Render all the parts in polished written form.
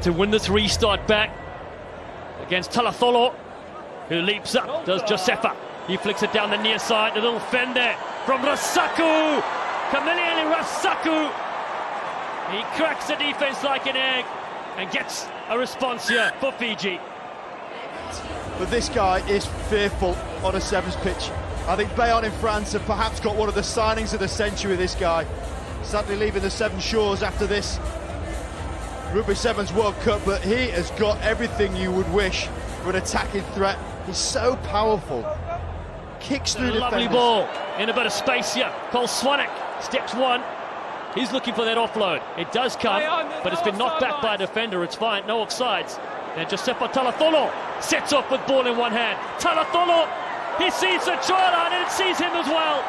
to win this restart back against Talatholo, who leaps up, does Josefa. He flicks it down the near side, a little fend there from Rasaku. Kamiliani Rasaku. He cracks the defense like an egg and gets a response here for Fiji. But this guy is fearful on a sevens pitch. I think Bayonne in France have perhaps got one of the signings of the century, this guy. Sadly leaving the Seven Shores after this Rugby Sevens World Cup, but he has got everything you would wish for an attacking threat. He's so powerful. Kicks through defenders. Lovely ball in a bit of space here. Cole Swanek steps one. He's looking for that offload. It does come, but it's been knocked back by a defender. It's fine, no offsides. Then Josefa Talatholo sets off with ball in one hand. Talatholo, he sees the try line and it sees him as well.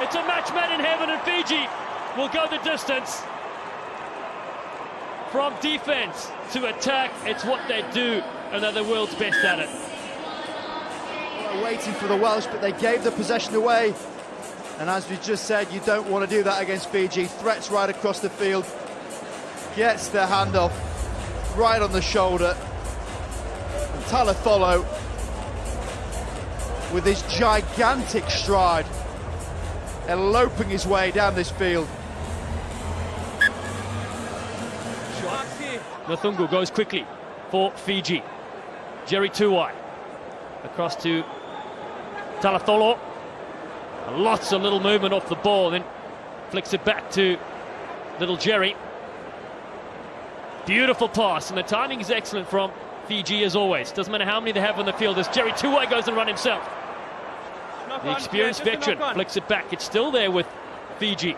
It's a match made in heaven, and Fiji will go the distance. From defense to attack, it's what they do, and they're the world's best at it. Well, waiting for the Welsh, but they gave the possession away. And as we just said, you don't want to do that against Fiji. Threats right across the field. Gets the handoff right on the shoulder. And Talatholo, with his gigantic stride, eloping his way down this field. Nathungu goes quickly for Fiji. Jerry Tuwai across to Talatholo. Lots of little movement off the ball, then flicks it back to little Jerry. Beautiful pass, and the timing is excellent from Fiji as always. Doesn't matter how many they have on the field, as Jerry Tuwai goes and run himself. The experienced veteran flicks it back. It's still there with Fiji.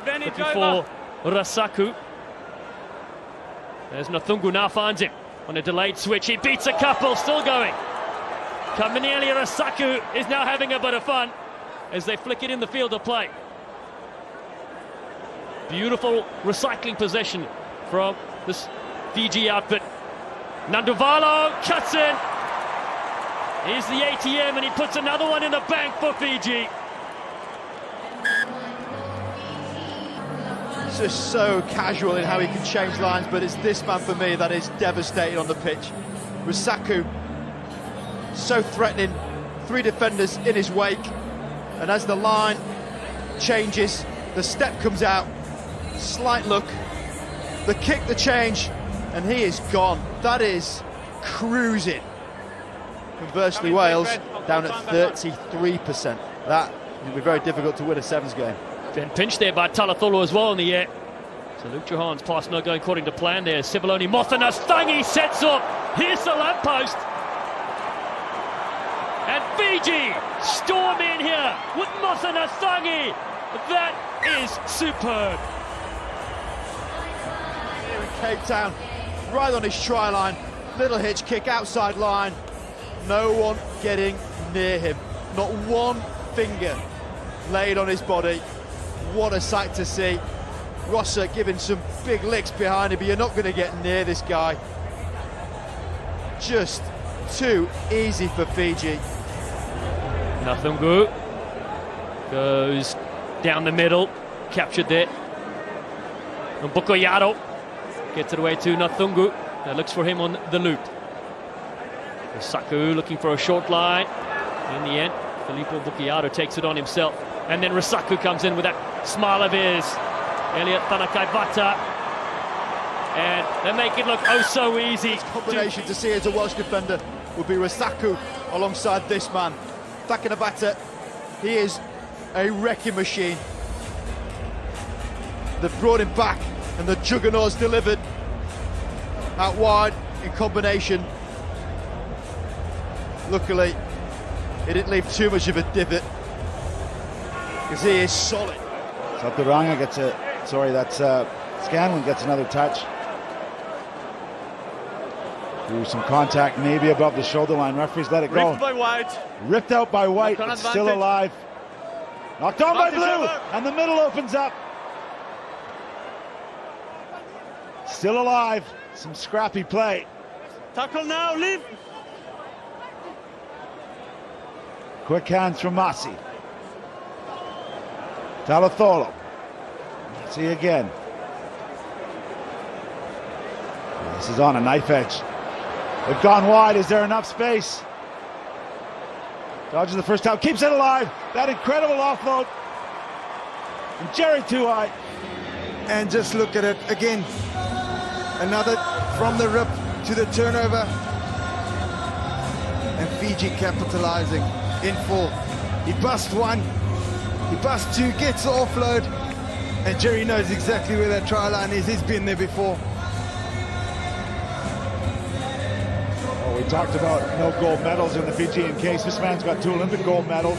Looking for Rasaku. There's Nathungu, now finds him on a delayed switch. He beats a couple, still going. Kaminieli Rasaku is now having a bit of fun as they flick it in the field of play. Beautiful recycling possession from this Fiji outfit. Nanduvalo cuts in. Here's the ATM, and he puts another one in the bank for Fiji. He's just so casual in how he can change lines, but it's this man for me that is devastating on the pitch. Rasaku, so threatening, three defenders in his wake, and as the line changes, the step comes out, slight look, the kick, the change, and he is gone. That is cruising. Conversely, Wales down at 33%. That will be very difficult to win a sevens game. Then pinched there by Talatholo as well in the air. So Luke Johan's pass not going according to plan there. Sibaloni Mothanastangi sets up. Here's the lamppost. And Fiji storm in here with Mothanastangi. That is superb. Here in Cape Town, right on his try line. Little hitch kick outside line. No one getting near him. Not one finger laid on his body. What a sight to see. Rosser giving some big licks behind him, but you're not going to get near this guy. Just too easy for Fiji. Nathungu goes down the middle, captured there. And Bukoyaro gets it away to Nathungu. That looks for him on the loop. Rasaku looking for a short line. In the end, Filippo Bukoyaro takes it on himself. And then Rasaku comes in with that smile of his. Elliot Tanakaibata. And they make it look oh so easy. This combination to see as a Welsh defender would be Rasaku alongside this man. Takanabata, he is a wrecking machine. They've brought him back, and the juggernaut's delivered out wide in combination. Luckily, he didn't leave too much of a divot, because he is solid. So Duranga gets a, that's Scanlon gets another touch. Through some contact, maybe above the shoulder line. Referees let it go. Ripped by White. Ripped out by White, but still alive. Knocked on by Blue, and the middle opens up. Still alive. Some scrappy play. Tackle now, leave. Quick hands from Masi. Talatholo. See again. This is on a knife edge. They've gone wide. Is there enough space? Dodges the first time, keeps it alive. That incredible offload. And Jerry Tuai. And just look at it again. Another from the rip to the turnover. And Fiji capitalizing in full. He busts one, he busts two, gets the offload. And Jerry knows exactly where that try line is. He's been there before. We talked about no gold medals in the Fijian case. This man's got 2 Olympic gold medals.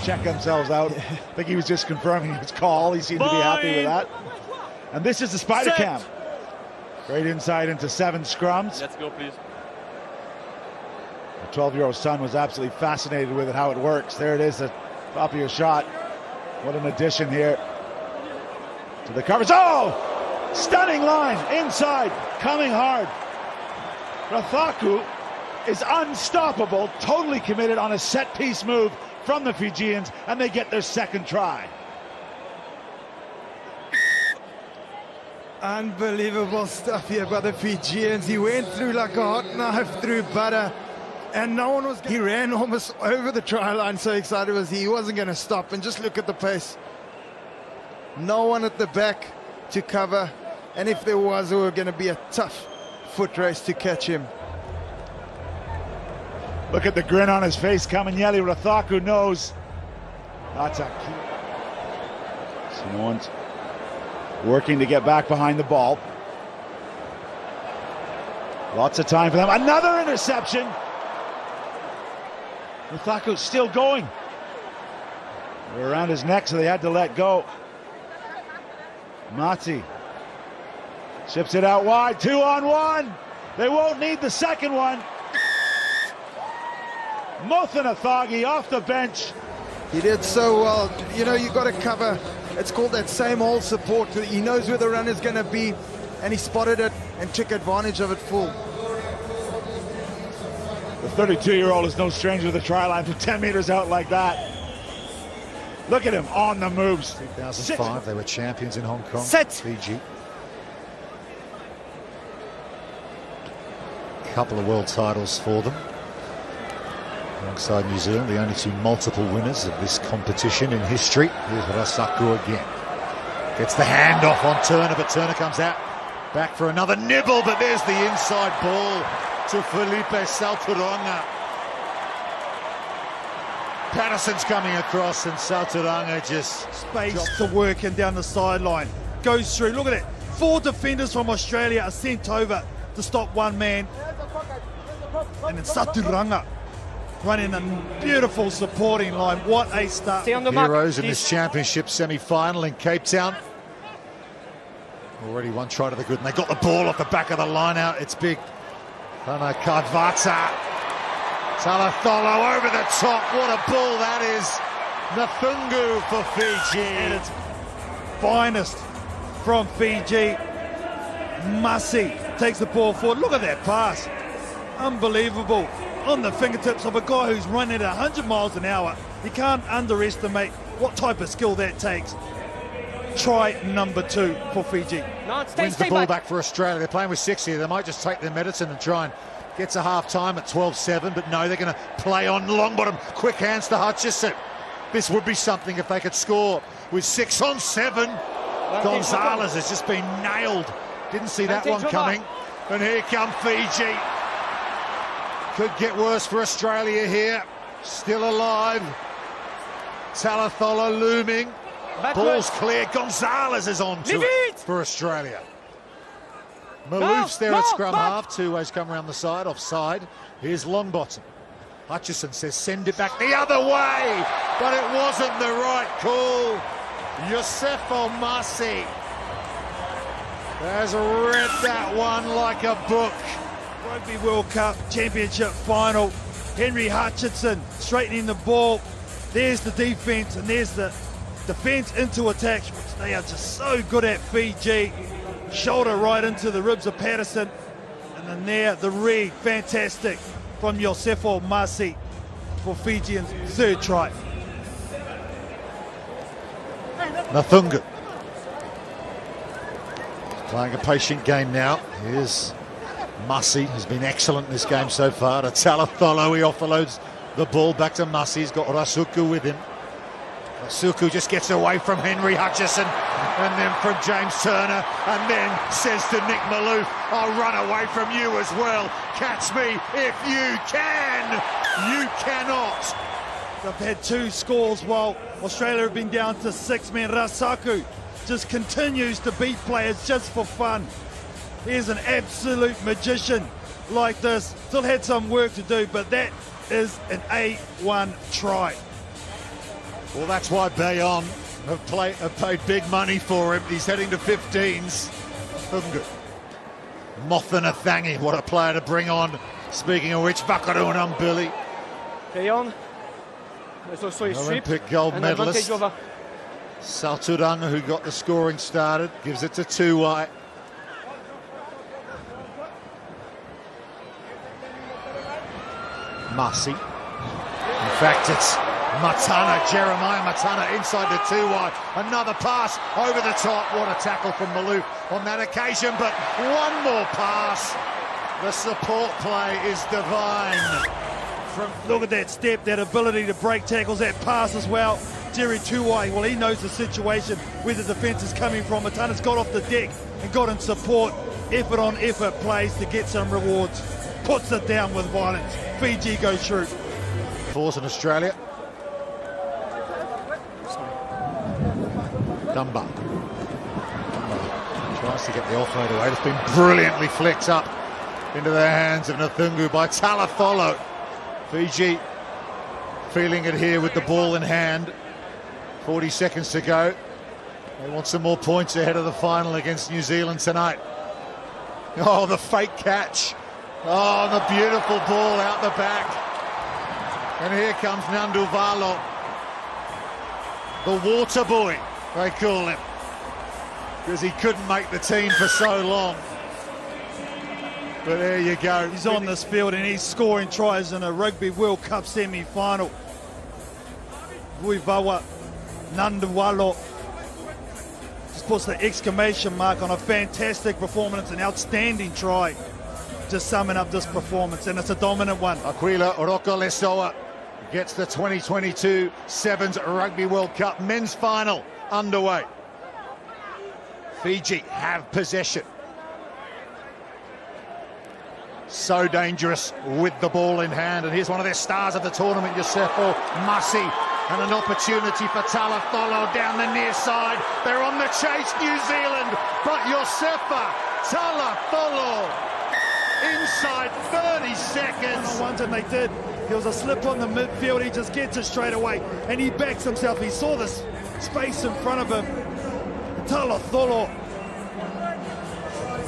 Check themselves out. I think he was just confirming his call. He seemed to be happy with that. And this is the Spider Cam. Great insight into 7 scrums. Let's go, please. The 12-year-old son was absolutely fascinated with it, how it works. There it is, the top of your shot. What an addition here to the coverage. Oh! Stunning line, inside, coming hard. Rathaku is unstoppable, totally committed on a set-piece move from the Fijians, and they get their second try. Unbelievable stuff here by the Fijians. He went through like a hot knife through butter, and no one was. He ran almost over the try line, so excited was he. He wasn't going to stop, and just look at the pace. No one at the back to cover, and if there was, it were going to be a tough foot race to catch him. Look at the grin on his face. Kamanyeli Rathaku knows that's a key. Samoans working to get back behind the ball. Lots of time for them. Another interception. Rathaku still going. They were around his neck, so they had to let go. Mati ships it out wide, 2-on-1. They won't need the second one. Mothanatagi off the bench. He did so well. You know, you got to cover. It's called that same old support. He knows where the run is going to be, and he spotted it and took advantage of it full. The 32-year-old is no stranger to the try line from 10 meters out like that. Look at him on the moves. 2005, they were champions in Hong Kong. Set. Fiji. Couple of world titles for them. Alongside New Zealand, the only 2 multiple winners of this competition in history. Here's Rathaku again. Gets the handoff on Turner, but Turner comes out. Back for another nibble, but there's the inside ball to Felipe Sauturanga. Patterson's coming across, and Sauturanga just space to work and down the sideline. Goes through, look at it. 4 defenders from Australia are sent over to stop one man. And then Sauturanga running a beautiful supporting line. What a start. Heroes in this championship semi-final in Cape Town. Already 1 try to the good, and they got the ball off the back of the line out. It's big. Hana Kadvata. Talatholo over the top. What a ball that is. Nathungu for Fiji. And it's finest from Fiji. Masi takes the ball forward. Look at that pass. Unbelievable. On the fingertips of a guy who's running at 100 miles an hour. You can't underestimate what type of skill that takes. Try number 2 for Fiji. Wins the ball back for Australia. They're playing with 6 here. They might just take their medicine and try and get to half-time at 12-7, but no, they're going to play on long bottom. Quick hands to Hutchison. This would be something if they could score with 6-on-7. Gonzalez has just been nailed. Didn't see that one coming. And here come Fiji. Could get worse for Australia here. Still alive. Talathola looming. Ball's clear. Gonzalez is on to it for Australia. Maloof's there at scrum half. Two-way's come around the side, offside. Here's Longbottom. Hutchison says send it back the other way, but it wasn't the right call. Yosefo Masi has read that one like a book. Rugby World Cup Championship final. Henry Hutchinson straightening the ball. There's the defense, and there's the defense into attack, which they are just so good at, Fiji. Shoulder right into the ribs of Patterson. And then there, the read, fantastic from Yosefo Masi for Fijians' 3rd try. Nathungu. Playing a patient game now. Here's Mussey, who's been excellent in this game so far. To Talatholo, he offloads the ball back to Mussey. He's got Rasuku with him. Rasuku just gets away from Henry Hutchison, and then from James Turner, and then says to Nick Maloof, I'll run away from you as well. Catch me if you can. You cannot. They've had 2 scores while Australia have been down to 6 men. Rasuku just continues to beat players just for fun. He's an absolute magician like this. Still had some work to do, but that is an A1 try. Well, that's why Bayonne have paid big money for him. He's heading to 15s. Mothana Thangi, what a player to bring on. Speaking of which, Whakaru and Billy. Bayonne. There's also a Olympic gold medalist. Sauturanga, who got the scoring started, gives it to Tuwai. Mussey. In fact, it's Jeremiah Matana inside the 2-wide. Another pass over the top. What a tackle from Maloof on that occasion, but one more pass. The support play is divine. Look at that step, that ability to break tackles, that pass as well. Jerry Tuwai, well, he knows the situation where the defence is coming from. Matana's got off the deck and got in support. Effort on effort plays to get some rewards. Puts it down with violence. Fiji goes through. Force in Australia. Dunbar tries to get the offload away. It's been brilliantly flicked up into the hands of Nathungu by Talatholo. Fiji feeling it here with the ball in hand. 40 seconds to go. They want some more points ahead of the final against New Zealand tonight. Oh, the fake catch. Oh, the beautiful ball out the back. And here comes Nandu Valo. The water boy, they call him, because he couldn't make the team for so long. But there you go. He's on this field and he's scoring tries in a Rugby World Cup semi-final. Vuivawa Nandawalo just puts the exclamation mark on a fantastic performance, an outstanding try. Just summing up this performance, and it's a dominant one. Aquila Orokolesoa gets the 2022 Sevens Rugby World Cup men's final underway. Fiji have possession. So dangerous with the ball in hand, and here's one of their stars of the tournament, Yosefo Mussey, and an opportunity for Talatholo down the near side. They're on the chase, New Zealand, but Yosefa Talatholo inside 30 seconds. And they did. There was a slip on the midfield. He just gets it straight away, and he backs himself. He saw this space in front of him. Talatholo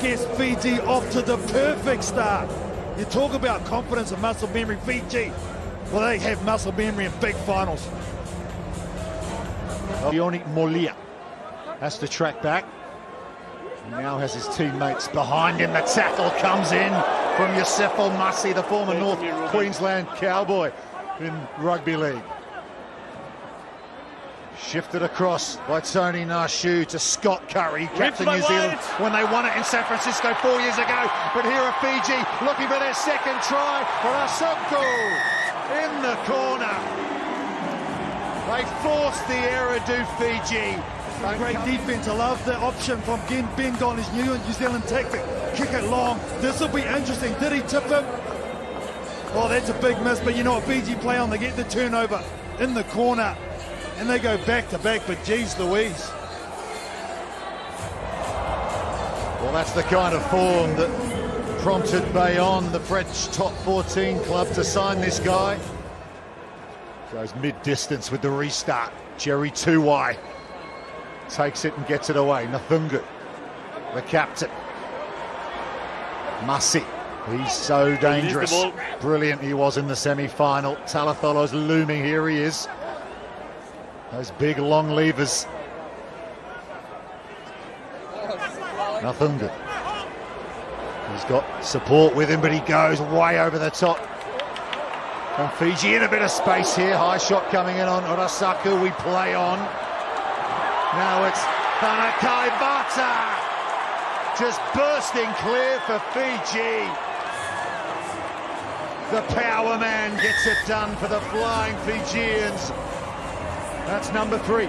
gets Fiji off to the perfect start. You talk about confidence and muscle memory. Fiji, well, they have muscle memory in big finals. Ioni Molia has to track back. He now has his teammates behind him. The tackle comes in from Yosefo Mussey, the former North Queensland Cowboy in Rugby League. Shifted across by Tony Nashu to Scott Curry, captain New Zealand when they won it in San Francisco 4 years ago. But here are Fiji looking for their second try. Rasuku in the corner. They forced the error, do Fiji. Great defense. I love the option from Ben Gon, his New Zealand tactic. Kick it long. This will be interesting. Did he tip him? Oh, that's a big miss. But you know what Fiji play on? They get the turnover in the corner. And they go back to back, but geez Louise. Well, that's the kind of form that prompted Bayonne, the French top 14 club, to sign this guy. Goes mid-distance with the restart. Jerry Tuwai takes it and gets it away. Nathungu, the captain. Mussey, he's so dangerous. Brilliant he was in the semi-final. Talatholo's looming, here he is. Those big long levers. Nathungu. He's got support with him, but he goes way over the top. And Fiji in a bit of space here. High shot coming in on Rasuku. We play on. Now it's Tanakaibata. just bursting clear for Fiji. The power man gets it done for the flying Fijians. That's number 3.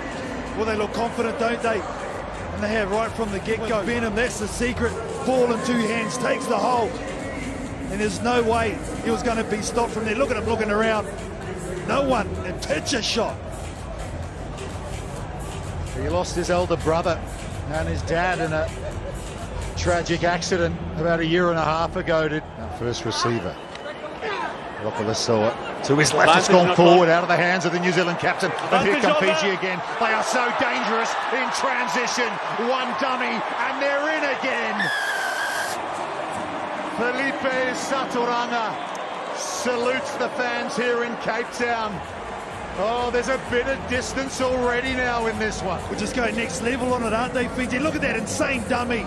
Well, they look confident, don't they? And they have right from the get-go. Benham, that's the secret. Ball in 2 hands, takes the hold. And there's no way he was going to be stopped from there. Look at him looking around. No one. And pitch a shot. He lost his elder brother and his dad in a tragic accident about 1.5 years ago. Our first receiver, Rokalesoa, to his left, it's gone forward out of the hands of the New Zealand captain. And here come Fiji again. They are so dangerous in transition. One dummy, and they're in again. Felipe Saturanga salutes the fans here in Cape Town. Oh, there's a bit of distance already now in this one. We're just going next level on it, aren't they, Fiji? Look at that insane dummy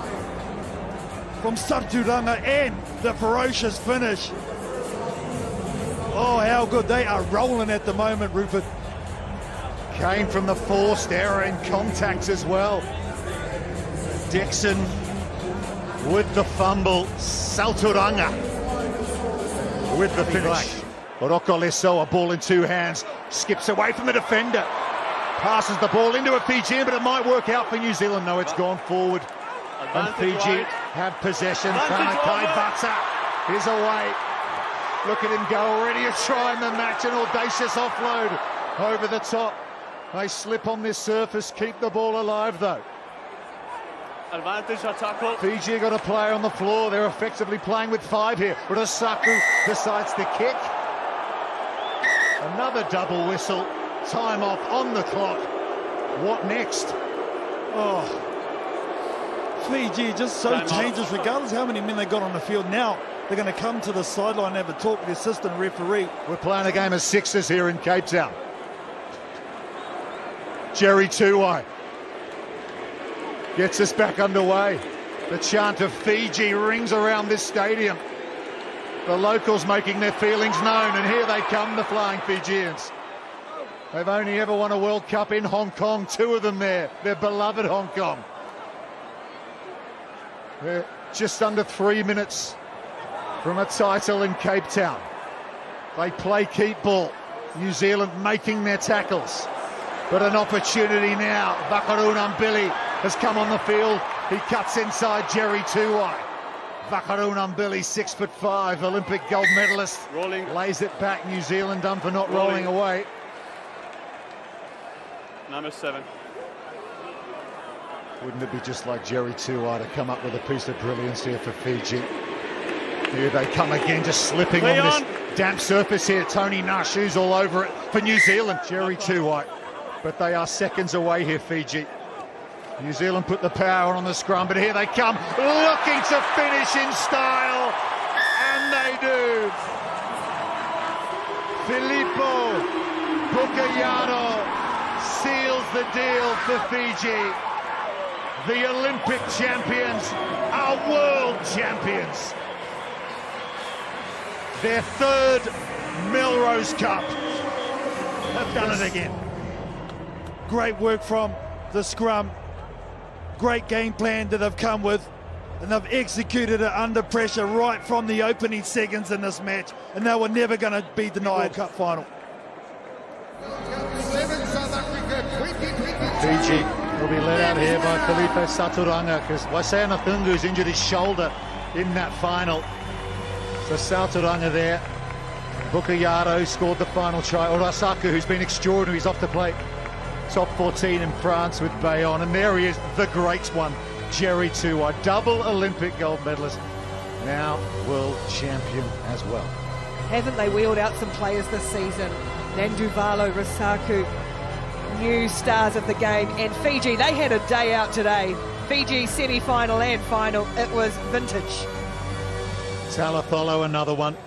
from Saturanga and the ferocious finish. Oh, how good. They are rolling at the moment, Rupert. Came from the forced error in contact as well. Dixon with the fumble. Saturanga with the finish. Rokalesoa, ball in 2 hands, skips away from the defender, passes the ball into a Fijian, but it might work out for New Zealand. No, it's gone forward, and Fiji have possession. Kaibata is away. Look at him go, already a try in the match, an audacious offload over the top. They slip on this surface, keep the ball alive though. Advantage attack. Fiji got a player on the floor. They're effectively playing with 5 here. Rasaku decides to kick. Another double whistle. Time off on the clock. What next? Oh, Fiji just so dangerous, regardless of how many men they got on the field. Now they're going to come to the sideline and have a talk with the assistant referee. We're playing a game of 6s here in Cape Town. Jerry Tuwai gets us back underway. The chant of Fiji rings around this stadium. The locals making their feelings known, and here they come, the flying Fijians. They've only ever won a World Cup in Hong Kong, 2 of them there, their beloved Hong Kong. They're just under 3 minutes from a title in Cape Town. They play keep ball. New Zealand making their tackles. But an opportunity now. Vakaru Nambili has come on the field. He cuts inside Jerry Tuwai. Vakaru Nambili, 6'5", Olympic gold medalist. Rolling. Lays it back. New Zealand done for not rolling away. Number 7. Wouldn't it be just like Jerry Tuwai to come up with a piece of brilliance here for Fiji? Here they come again, just slipping on this damp surface here. Tony Nashu's all over it for New Zealand. Jerry Tuwai. But they are seconds away here, Fiji. New Zealand put the power on the scrum, but here they come, looking to finish in style, and they do. Filippo Bukayano seals the deal for Fiji. The Olympic champions are world champions. Their 3rd Melrose Cup. Have done it again. Great work from the scrum. Great game plan that they've come with, and they've executed it under pressure right from the opening seconds in this match, and they were never going to be denied World Cup final. Fiji will be led out here by Felipe Saturanga because Waisea Nathungu's injured his shoulder in that final. So Saturanga there. Bukayaro scored the final try. Orasaku, who's been extraordinary, he's off to play top 14 in France with Bayonne. And there he is, the great one, Jerry Tuwai, double Olympic gold medalist, now world champion as well. Haven't they wheeled out some players this season? Nanduvalo, Rasaku, new stars of the game. And Fiji, they had a day out today. Fiji semi-final and final, it was vintage. Talatholo, another one,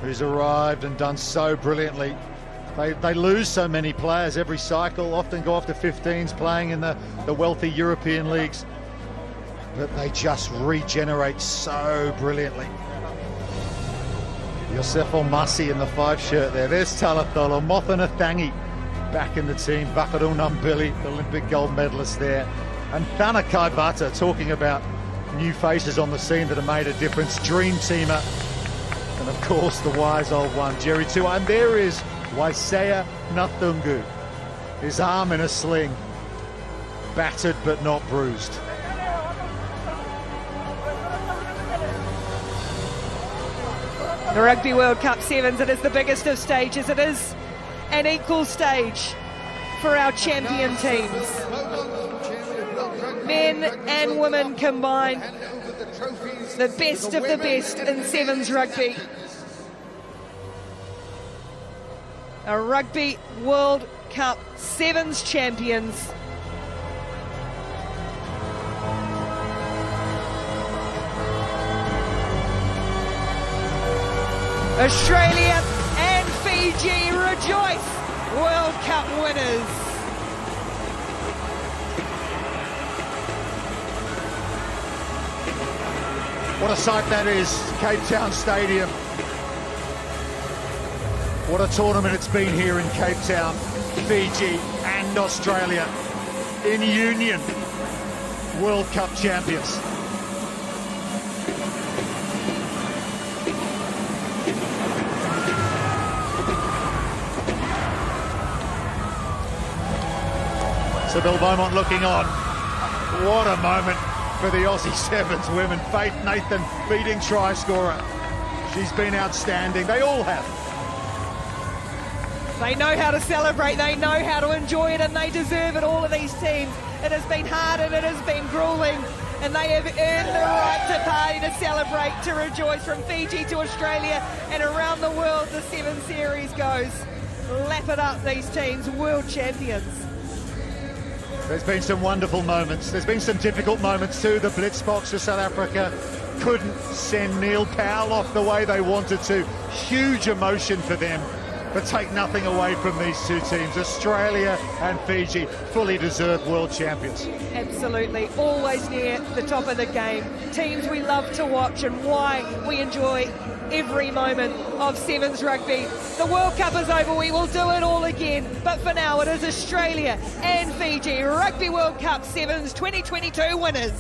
who's arrived and done so brilliantly. They lose so many players every cycle, often go off to 15s playing in the wealthy European leagues. But they just regenerate so brilliantly. Yosef Omasi in the 5 shirt there. There's Talatholo. Mothana Thangi back in the team. Vakaru Nambili, the Olympic gold medalist there. And Thana Kaibata, talking about new faces on the scene that have made a difference. Dream teamer, and of course the wise old one, Jerry Tua. And there is Waisea Nathungu, his arm in a sling, battered but not bruised. The Rugby World Cup Sevens, it is the biggest of stages. It is an equal stage for our champion teams. Men and women combined, the best of the best in Sevens rugby. A Rugby World Cup Sevens champions. Australia and Fiji rejoice, World Cup winners. What a sight that is, Cape Town Stadium. What a tournament it's been here in Cape Town. Fiji and Australia in union, World Cup champions. So Bill Beaumont looking on. What a moment for the Aussie Sevens women. Faith Nathan, leading try scorer. She's been outstanding. They all have. They know how to celebrate, they know how to enjoy it, and they deserve it, all of these teams. It has been hard and it has been grueling, and they have earned the right to party, to celebrate, to rejoice. From Fiji to Australia and around the world, the Seven Series goes. Lap it up, these teams, world champions. There's been some wonderful moments. There's been some difficult moments too. The blitz box for South Africa couldn't send Neil Powell off the way they wanted to. Huge emotion for them, but take nothing away from these two teams. Australia and Fiji, fully deserved world champions. Absolutely, always near the top of the game. Teams we love to watch, and why we enjoy every moment of Sevens rugby. The World Cup is over, we will do it all again, but for now it is Australia and Fiji, Rugby World Cup Sevens 2022 winners.